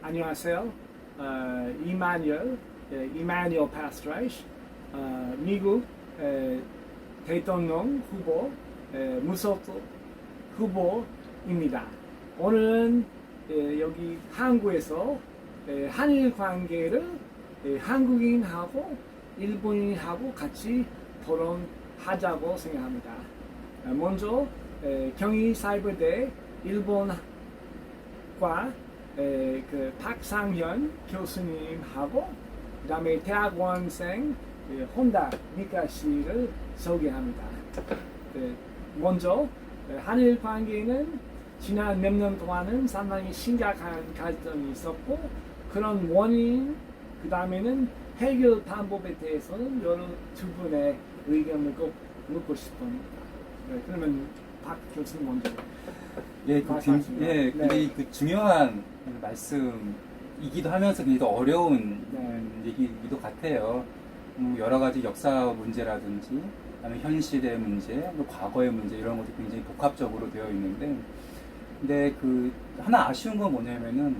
안녕하세요. 이마뉴엘 파스트라이시, 미국 대통령 후보, 무소속 후보입니다. 오늘은 여기 한국에서 한일 관계를 한국인하고 일본인하고 같이 토론하자고 생각합니다. 먼저 경희사이버대 일본과 그 박상현 교수님하고 그다음에 대학원생 혼다 미카 씨를 소개합니다. 먼저 한일 관계는 지난 몇 년 동안은 상당히 심각한 갈등이 있었고 그런 원인 그 다음에는 해결 방법에 대해서는 여러 두 분의 의견을 꼭 묻고 싶습니다. 그러면 박 교수님 먼저. 굉장히 그 중요한 말씀이기도 하면서 굉장히 어려운 얘기이기도 같아요. 여러 가지 역사 문제라든지, 그다음에 현실의 문제, 또 과거의 문제 이런 것도 굉장히 복합적으로 되어 있는데, 근데 그 하나 아쉬운 건 뭐냐면은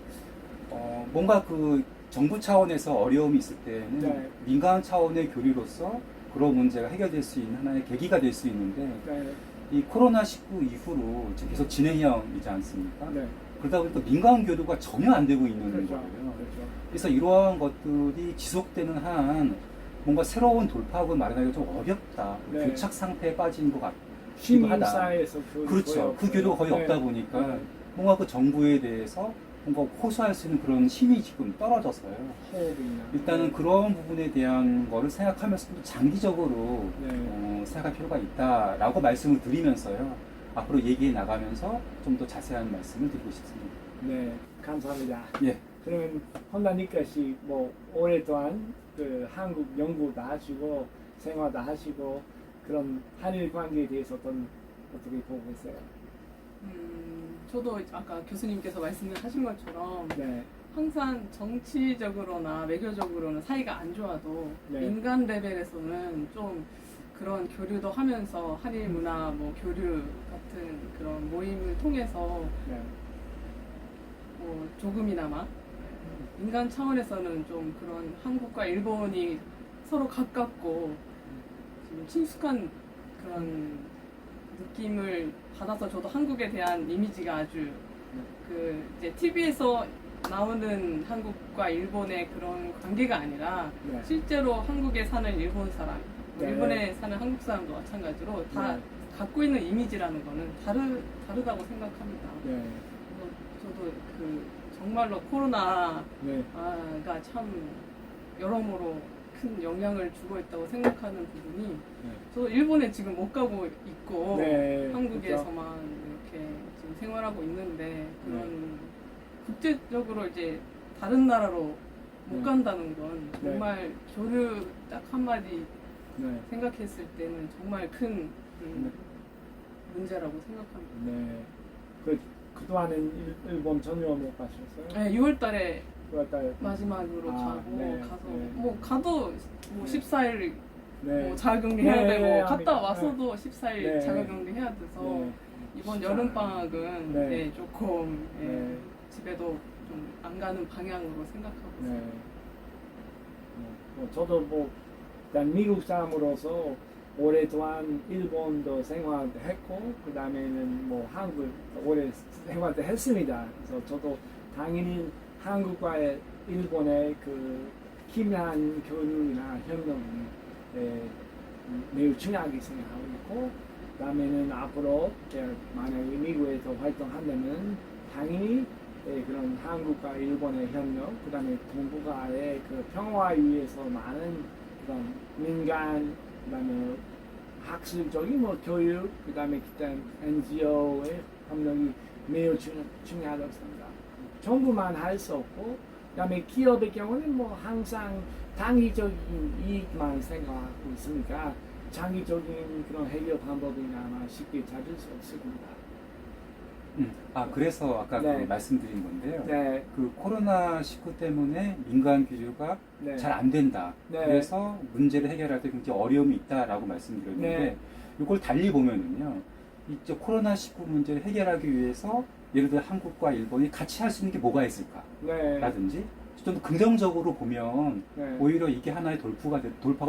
뭔가 그 정부 차원에서 어려움이 있을 때는 민간 차원의 교류로서 그런 문제가 해결될 수 있는 하나의 계기가 될 수 있는데. 이 코로나19 이후로 지금 계속 진행형이지 않습니까? 그러다 보니까 민간 교류가 전혀 안 되고 있는 거예요. 그래서 이러한 것들이 지속되는 한 뭔가 새로운 돌파구를 마련하기가 좀 어렵다. 교착 상태에 빠진 것 같기도 하다. 그렇죠. 그 교류가 거의 없다 보니까 뭔가 그 정부에 대해서 뭔가 호소할 수 있는 그런 힘이 지금 떨어져서요. 일단은 그런 부분에 대한 거를 생각하면서 또 장기적으로 생각할 필요가 있다라고 말씀을 드리면서요. 앞으로 얘기해 나가면서 좀 더 자세한 말씀을 드리고 싶습니다. 네, 감사합니다. 예. 그러면 혼다니까 씨 뭐 오랫동안 그 한국 연구도 하시고 생활도 하시고 그런 한일 관계에 대해서 어떻게 보고 계세요? 저도 아까 교수님께서 말씀하신 것처럼 항상 정치적으로나 외교적으로는 사이가 안 좋아도 민간 레벨에서는 좀 그런 교류도 하면서 한일 문화 뭐 교류 같은 그런 모임을 통해서 뭐 조금이나마 민간 차원에서는 좀 그런 한국과 일본이 서로 가깝고 지금 친숙한 그런 느낌을 받아서 저도 한국에 대한 이미지가 아주 그 이제 TV에서 나오는 한국과 일본의 그런 관계가 아니라 실제로 한국에 사는 일본 사람, 일본에 사는 한국 사람도 마찬가지로 다 갖고 있는 이미지라는 거는 다르다고 생각합니다. 저도 그 정말로 코로나가 참 여러모로 큰 영향을 주고 있다고 생각하는 부분이 저도 일본에 지금 못 가고 있고 한국에서만 이렇게 지금 생활하고 있는데 그런 국제적으로 이제 다른 나라로 못 간다는 건 정말 교류 딱 한마디 생각했을 때는 정말 큰 문제라고 생각합니다. 그동안은 일본 전혀 못 가셨어요? 네, 6월달에 마지막으로 가도 뭐 14일 뭐 자가격리 해야 되고 갔다 와서도 14일 자가격리 해야 돼서 이번 여름 방학은 조금 집에도 좀 안 가는 방향으로 생각하고 있어요. 저도 뭐 일단 미국 사람으로서 오랫동안 일본도 생활도 했고 그 다음에는 뭐 한국 오래 생활도 했습니다. 그래서 저도 당연히 한국과 일본의 그 긴밀한 교류나 협력이 매우 중요하게 생각하고 있고 그 다음에는 앞으로 만약에 미국에서 활동한다면 당연히 그런 한국과 일본의 협력 그 다음에 동북아의 그 평화를 위해서 많은 그런 민간 그 다음에 학술적인 뭐 교육 그 다음에 기타 NGO의 협력이 매우 중요하다고 생각합니다. 정부만 할 수 없고 그다음에 기업의 경우는 뭐 항상 단기적인 이익만 생각하고 있으니까 장기적인 그런 해결 방법이나 아마 쉽게 찾을 수 없을 겁니다. 그래서 아까 그 말씀드린 건데요. 그 코로나19 때문에 민간 교류가 잘 안 된다. 그래서 문제를 해결할 때 굉장히 어려움이 있다라고 말씀드렸는데 이걸 달리 보면은요. 이 코로나19 문제를 해결하기 위해서 예를 들어 한국과 일본이 같이 할 수 있는 게 뭐가 있을까? 네. 라든지 좀 더 긍정적으로 보면 네. 오히려 이게 하나의 돌파가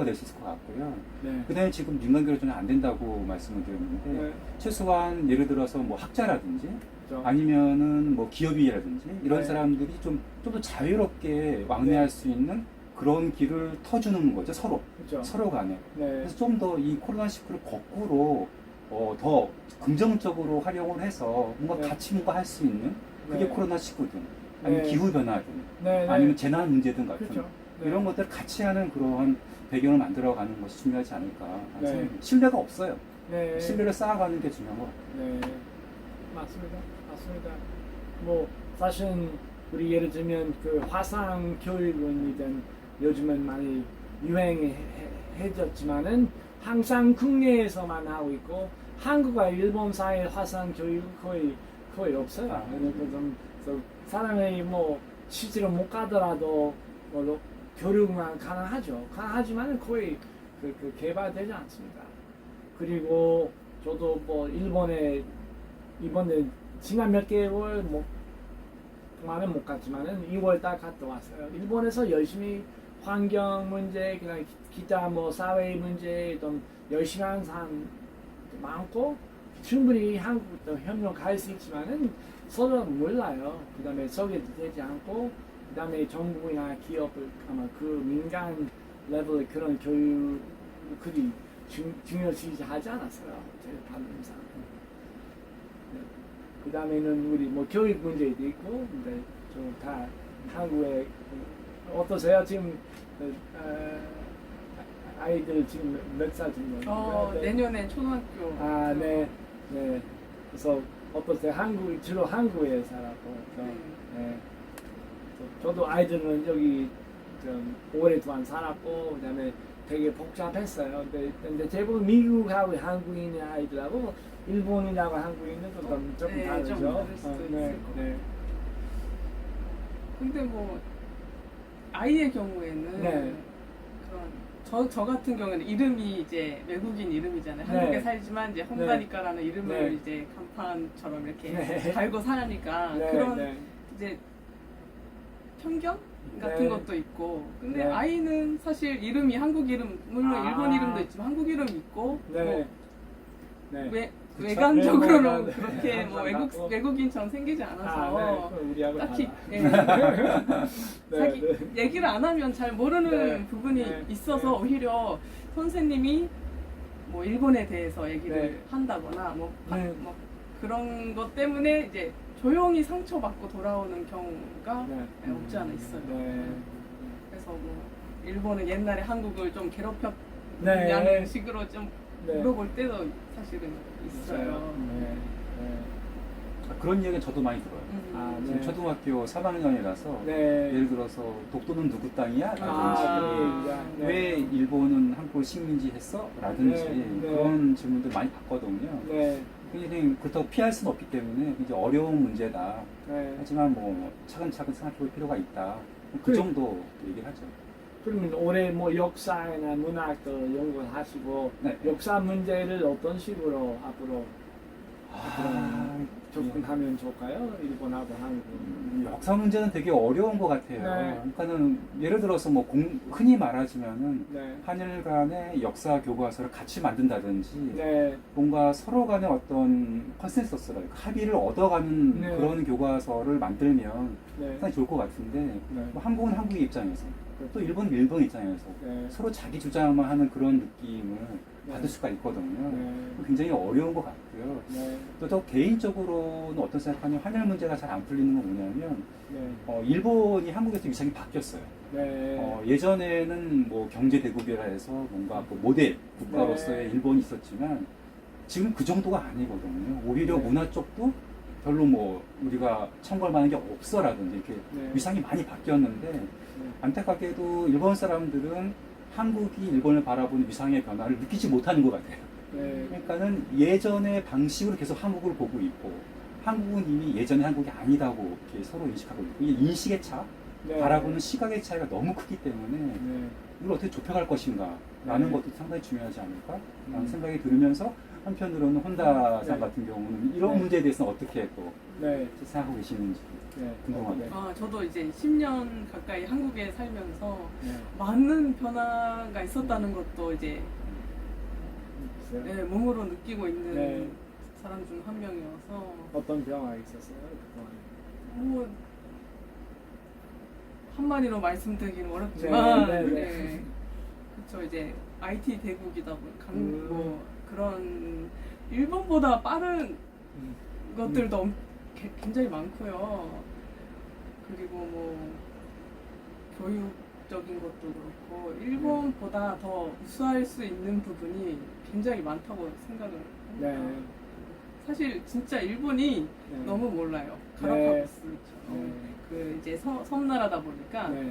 될 수 있을 것 같고요. 네. 그 다음에 지금 인간교류는 안 된다고 말씀을 드렸는데 네. 최소한 예를 들어서 뭐 학자라든지 그렇죠. 아니면은 뭐 기업인이라든지 이런 네. 사람들이 좀 더 자유롭게 왕래할 네. 수 있는 그런 길을 터주는 거죠. 그렇죠. 서로 간에. 네. 그래서 좀 더 이 코로나19를 거꾸로 더 긍정적으로 활용을 해서 뭔가 네. 같이 뭔가 할 수 있는 그게 네. 코로나19든 아니면 네. 기후변화든 네. 아니면 재난 문제든 같은 그렇죠. 네. 이런 것들 같이 하는 그러한 배경을 만들어가는 것이 중요하지 않을까. 네. 생각합니다. 신뢰가 없어요. 네. 신뢰를 쌓아가는 게 중요한 것 같아요. 네, 맞습니다. 맞습니다. 뭐 사실 우리 예를 들면 그 화상 교육은 요즘은 많이 유행해졌지만은 항상 국내에서만 하고 있고 한국과 일본 사이의 화상 교육 거의 없어요. 아, 그래서 사람이 뭐 실제로 못 가더라도 뭐 교육만 가능하지만 거의 그 개발되지 않습니다. 그리고 저도 뭐 이번에 지난 몇 개월 동안은 못 갔지만은 2월 달 갔다 왔어요. 일본에서 열심히 환경 문제, 그냥 기타 뭐 사회 문제 좀 열심히 하는 사람 많고 충분히 한국도 협력할 수 있지만은 서로 몰라요. 그다음에 소개되지 않고 그다음에 정부나 기업을 아마 그 민간 레벨의 그런 교육들이 중요시하지 않았어요. 제 판단상. 그 다음에는 우리 뭐 교육 문제도 있고, 근데 좀 다 한국에 어떠세요? 지금 아이들 지금 몇 살 정도? 내년에 초등학교. 아, 네, 네. 그래서 어떠세요? 주로 한국에 살았고, 그래서, 네. 저도 아이들은 여기 좀 오랫동안 살았고, 그다음에 되게 복잡했어요. 근데 대부분 미국하고 한국인 아이들하고 일본인하고 한국인은 조금 네, 다르죠. 좀 다를 수도 있을 네, 것 네. 근데 뭐 아이의 경우에는 네. 그런 저 같은 경우에는 이름이 이제 외국인 이름이잖아요. 네. 한국에 살지만 이제 홈다니까라는 이름을 네. 이제 간판처럼 이렇게 네. 달고 사니까 네, 그런 네. 이제 편견 같은 네. 것도 있고. 근데 네. 아이는 사실 이름이 한국 이름 물론 아. 일본 이름도 있지만 한국 이름 있고 네. 뭐 네. 그쵸? 외관적으로는 네, 그렇게 네. 뭐 맞고. 외국인처럼 생기지 않아서 네. 우리하고 딱히 달라. 자기 얘기를 안 하면 잘 모르는 네. 부분이 네. 있어서 네. 오히려 선생님이 뭐 일본에 대해서 얘기를 네. 한다거나 네. 뭐 그런 것 때문에 이제 조용히 상처받고 돌아오는 경우가 네. 없지 않아 있어요. 네. 그래서 뭐 일본은 옛날에 한국을 좀 괴롭혔냐는 네. 식으로 좀 네. 물어볼 때도 사실은 있어요. 네. 네. 그런 이야기는 저도 많이 들어요. 아, 네. 지금 초등학교 3학년이라서 네. 예를 들어서 독도는 누구 땅이야? 라든지 아, 네. 왜 일본은 한국을 식민지 했어? 라든지 네, 네. 그런 질문들 많이 받거든요. 네. 굉장히 그렇다고 피할 수는 없기 때문에 굉장히 어려운 문제다. 네. 하지만 뭐 차근차근 생각해볼 필요가 있다. 그 그래. 정도 얘기를 하죠. 그러면 올해 뭐 역사나 문학도 연구를 하시고 네. 역사 문제를 어떤 식으로 앞으로 아, 접근하면 좋을까요? 일본하고 한국. 역사 문제는 되게 어려운 것 같아요. 네. 그러니까는 예를 들어서 뭐 흔히 말하지만은 네. 한일 간의 역사 교과서를 같이 만든다든지 네. 뭔가 서로 간의 어떤 컨센서스랄 합의를 얻어가는 네. 그런 교과서를 만들면 네. 상당히 좋을 것 같은데 네. 뭐 한국은 한국의 입장에서 그렇죠. 또 일본은 일본 입장에서 네. 서로 자기 주장만 하는 그런 느낌을 네. 받을 수가 있거든요. 네. 굉장히 어려운 것 같고요. 네. 또 더 개인적으로는 어떤 생각하냐면 한일 문제가 잘 안 풀리는 건 뭐냐면 네. 일본이 한국에서 위상이 바뀌었어요. 네. 예전에는 뭐 경제 대국이라 해서 뭔가 그 모델 국가로서의 네. 일본이 있었지만 지금 그 정도가 아니거든요. 오히려 네. 문화 쪽도 별로 뭐 우리가 참고할 만한 게 없어라든지 이렇게 네. 위상이 많이 바뀌었는데 네. 안타깝게도 일본 사람들은 한국이 일본을 바라보는 위상의 변화를 느끼지 못하는 것 같아요. 네. 그러니까는 예전의 방식으로 계속 한국을 보고 있고 한국은 이미 예전의 한국이 아니다고 이렇게 서로 인식하고 있고 이 인식의 차, 네. 바라보는 시각의 차이가 너무 크기 때문에 네. 이걸 어떻게 좁혀갈 것인가 라는 네. 것도 상당히 중요하지 않을까 라는 음. 생각이 들으면서 한편으로는 혼다상 네. 같은 경우는 이런 네. 문제에 대해서는 어떻게 또 네. 생각하고 계시는지 네. 궁금합니다. 아, 저도 이제 10년 가까이 한국에 살면서 네. 많은 변화가 있었다는 것도 이제 글쎄요. 네, 몸으로 느끼고 있는 네. 사람 중 한 명이어서 어떤 변화가 있었어요? 그동안? 뭐 한마디로 말씀드리기는 어렵지만 네, 네, 네. 네. 그쵸 이제 IT 대국이다 보니까 음. 뭐 그런 일본보다 빠른 음. 것들도 굉장히 많고요. 그리고 뭐 교육적인 것도 그렇고 일본보다 더 우수할 수 있는 부분이 굉장히 많다고 생각을 합니다. 네. 사실 진짜 일본이 네. 너무 몰라요. 네. 가라파고스처럼 네. 그 이제 섬나라다 보니까 네.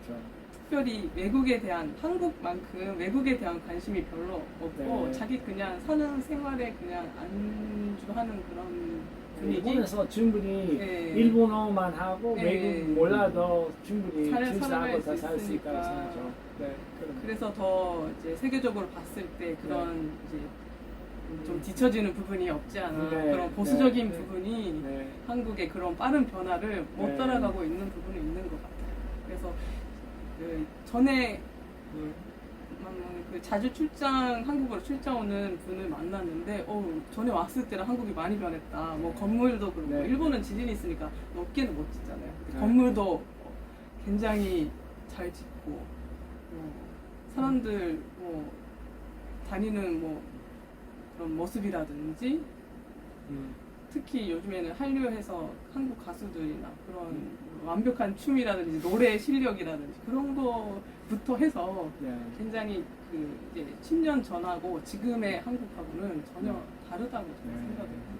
그렇죠. 특별히 외국에 대한 한국만큼 외국에 대한 관심이 별로 없고 네. 자기 그냥 사는 생활에 그냥 안주하는 그런 분위기. 일본에서 충분히 네. 일본어만 하고 네. 외국 몰라도 충분히 살아갈 출세하고 수 다 살 수 있다고 있으니까. 생각하죠. 네. 그래서 더 이제 세계적으로 봤을 때 그런 이제 좀 뒤처지는 부분이 없지 않아 네. 그런 보수적인 네. 부분이 네. 한국의 그런 빠른 변화를 못 네. 따라가고 있는 부분이 있는 것 같아요. 그래서 그 전에 그 자주 한국으로 출장 오는 분을 만났는데, 전에 왔을 때랑 한국이 많이 변했다. 뭐 건물도 그렇고, 네. 일본은 지진이 있으니까 높게는 못 짓잖아요. 근데 네. 건물도 굉장히 잘 짓고, 사람들 다니는 그런 모습이라든지, 특히 요즘에는 한류해서 한국 가수들이나 그런 완벽한 춤이라든지 노래 실력이라든지 그런 거부터 해서 네. 굉장히 그 이제 10년 전하고 지금의 한국하고는 전혀 다르다고 저는 네. 생각해요.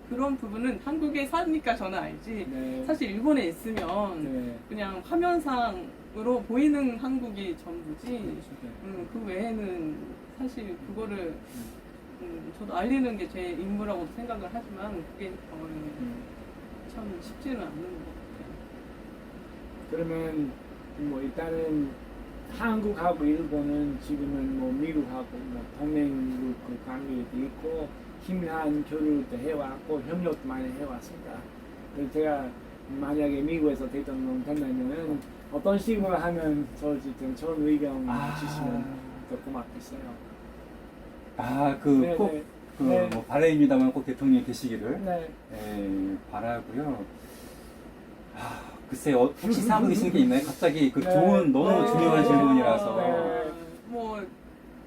그런 부분은 한국에 사니까 저는 알지. 네. 사실 일본에 있으면 네. 그냥 화면상으로 보이는 한국이 전부지. 네. 그 외에는 사실 그거를 저도 알리는 게 제 임무라고 생각을 하지만 그게 참 쉽지는 않는 것 같아요. 그러면 뭐 일단은 한국하고 일본은 지금은 뭐 미국하고 뭐 동맹국 그 관계도 있고 긴밀한 교류도 해왔고 협력도 많이 해왔습니다. 그래서 제가 만약에 미국에서 대통령 된다면 어떤 식으로 하면 좋을지 좀 좋은 의견 주시면 더 고맙겠어요. 그 꼭 네, 네. 뭐 바람입니다만 꼭 대통령이 되시기를 네. 바라고요. 글쎄 혹시 생각하고 계신 게 있나요? 갑자기 그 네. 좋은 너무 네. 중요한 질문이라서. 네. 뭐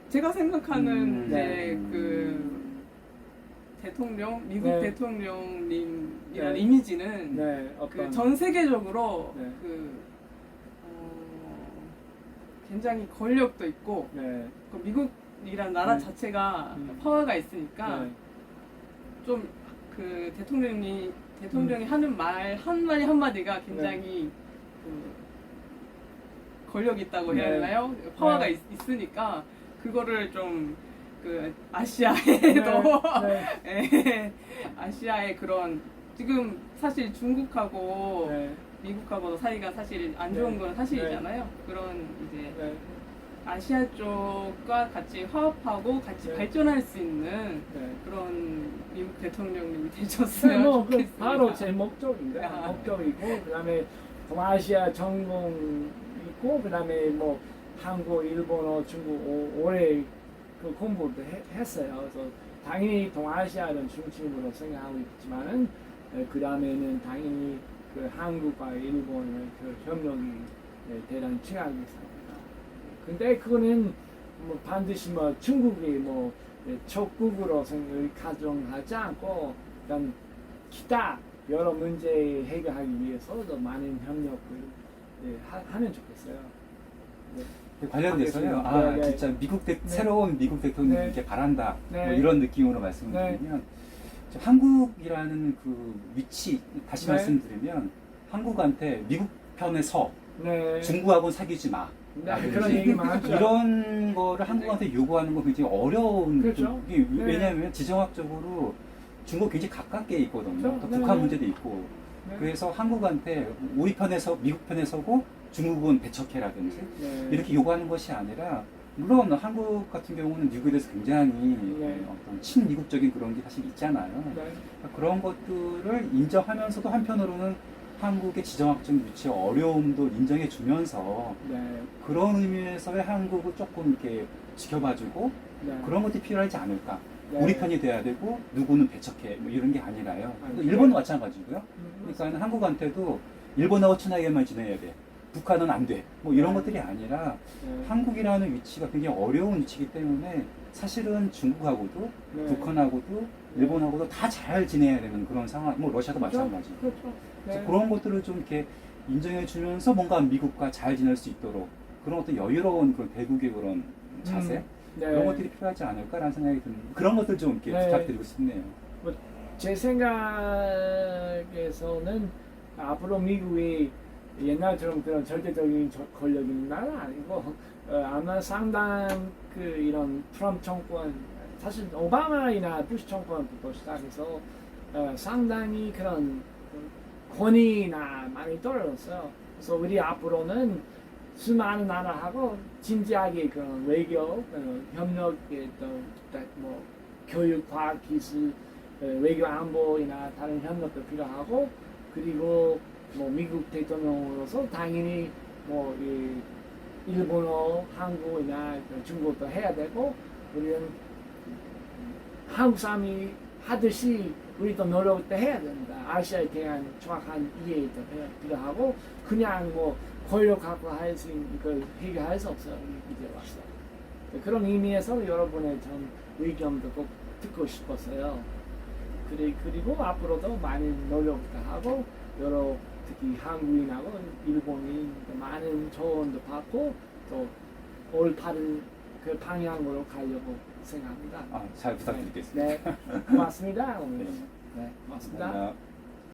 제가 생각하는 이제 네. 그 대통령 미국 네. 대통령님이라는 네. 이미지는 네. 그 어떤 전 세계적으로 네. 굉장히 권력도 있고 네. 그 미국이란 나라 네. 자체가 음. 파워가 있으니까 네. 좀 그 대통령이 하는 말 한마디 한마디가 굉장히 그 권력 있다고 해야 네. 되나요? 파워가 네. 있으니까 그거를 좀 그 아시아에도 네. 아시아의 그런 지금 사실 중국하고 네. 미국하고도 사이가 사실 안 좋은 네. 건 사실이잖아요. 그런 이제 네. 아시아 쪽과 같이 화합하고 같이 네. 발전할 수 있는 네. 그런 미국 대통령님이 네, 되셨으면 뭐, 그 좋겠습니다. 바로 제 목적인데 아. 목적이고 그다음에 동아시아 전공 있고 그다음에 뭐 한국, 일본어, 중국 오래 그 공부도 했어요. 그래서 당연히 동아시아는 중심으로 생각하고 있지만은 그다음에는 당연히 그 한국과 일본의 그 협력이 대단히 중요하게 생각합니다. 근데 그거는 뭐 반드시 뭐 중국이 뭐 적국으로 가정하지 않고 일단 기타 여러 문제 해결하기 위해서도 많은 협력을 하면 좋겠어요. 네. 관련돼서요. 네, 네. 진짜 새로운 미국 대통령님께 네. 바란다. 네. 뭐 이런 느낌으로 말씀을 네. 드리면 한국이라는 그 위치 다시 네. 말씀드리면 한국한테 미국 편에 서 네. 중국하고는 사귀지 마. 네, 그런 얘기 많죠. 이런 거를 한국한테 요구하는 건 굉장히 어려운 그렇죠. 게 네. 왜냐하면 지정학적으로 중국 굉장히 가깝게 있거든요. 그렇죠. 또 네, 북한 네. 문제도 있고. 네. 그래서 한국한테 우리 편에 서 미국 편에 서고 중국은 배척해라든지 네. 이렇게 요구하는 것이 아니라 물론 한국 같은 경우는 미국에 대해서 굉장히 네. 어떤 친미국적인 그런 게 사실 있잖아요. 네. 그런 것들을 인정하면서도 한편으로는 한국의 지정학적 위치의 어려움도 인정해 주면서 네. 그런 의미에서의 한국을 조금 이렇게 지켜봐주고 네. 그런 것들이 필요하지 않을까. 네. 우리 편이 돼야 되고 누구는 배척해 뭐 이런 게 아니라요. 아니, 일본도 마찬가지고요. 음, 그러니까 한국한테도 일본하고 친하게만 지내야 돼. 북한은 안 돼. 뭐 이런 네. 것들이 아니라 네. 한국이라는 위치가 굉장히 어려운 위치이기 때문에 사실은 중국하고도 네. 북한하고도 일본하고도 다 잘 지내야 되는 그런 상황. 뭐 러시아도 그렇죠. 마찬가지. 그렇죠. 그래서 네. 그런 것들을 좀 이렇게 인정해 주면서 뭔가 미국과 잘 지낼 수 있도록 그런 어떤 여유로운 그런 대국의 그런 자세 네. 그런 것들이 필요하지 않을까라는 생각이 듭니다. 그런 것들 좀 이렇게 네. 부탁드리고 싶네요. 제 생각에서는 앞으로 미국이 옛날처럼 그런 절대적인 권력 있는 나라 아니고 아마 상당 그 이런 트럼프 정권 사실 오바마이나 부시 정권부터 시작해서 상당히 그런 권위나 많이 떨어졌어요. 그래서 우리 앞으로는 수많은 나라하고 진지하게 그런 외교 협력에 또뭐 교육, 과학, 기술, 외교 안보이나 다른 협력도 필요하고 그리고 뭐 미국 대통령으로서 당연히 뭐 이 일본어, 한국이나 중국도 해야 되고 우리는 한국 사람이 하듯이 우리도 노력도 해야 된다. 아시아에 대한 정확한 이해도 필요하고 그냥 뭐 권력 갖고 할 수 있는 걸 해결할 수 없어요. 이제 와서 그런 의미에서 여러분의 전 의견도 꼭 듣고 싶었어요. 그리고 앞으로도 많은 노력도 하고 여러 특히 한국인하고 일본인 많은 조언도 받고 또 올바른 그 방향으로 가려고 생각합니다. 잘 부탁드리겠습니다. 네, 고맙습니다. 오늘. 네. 네, 고맙습니다. 감사합니다.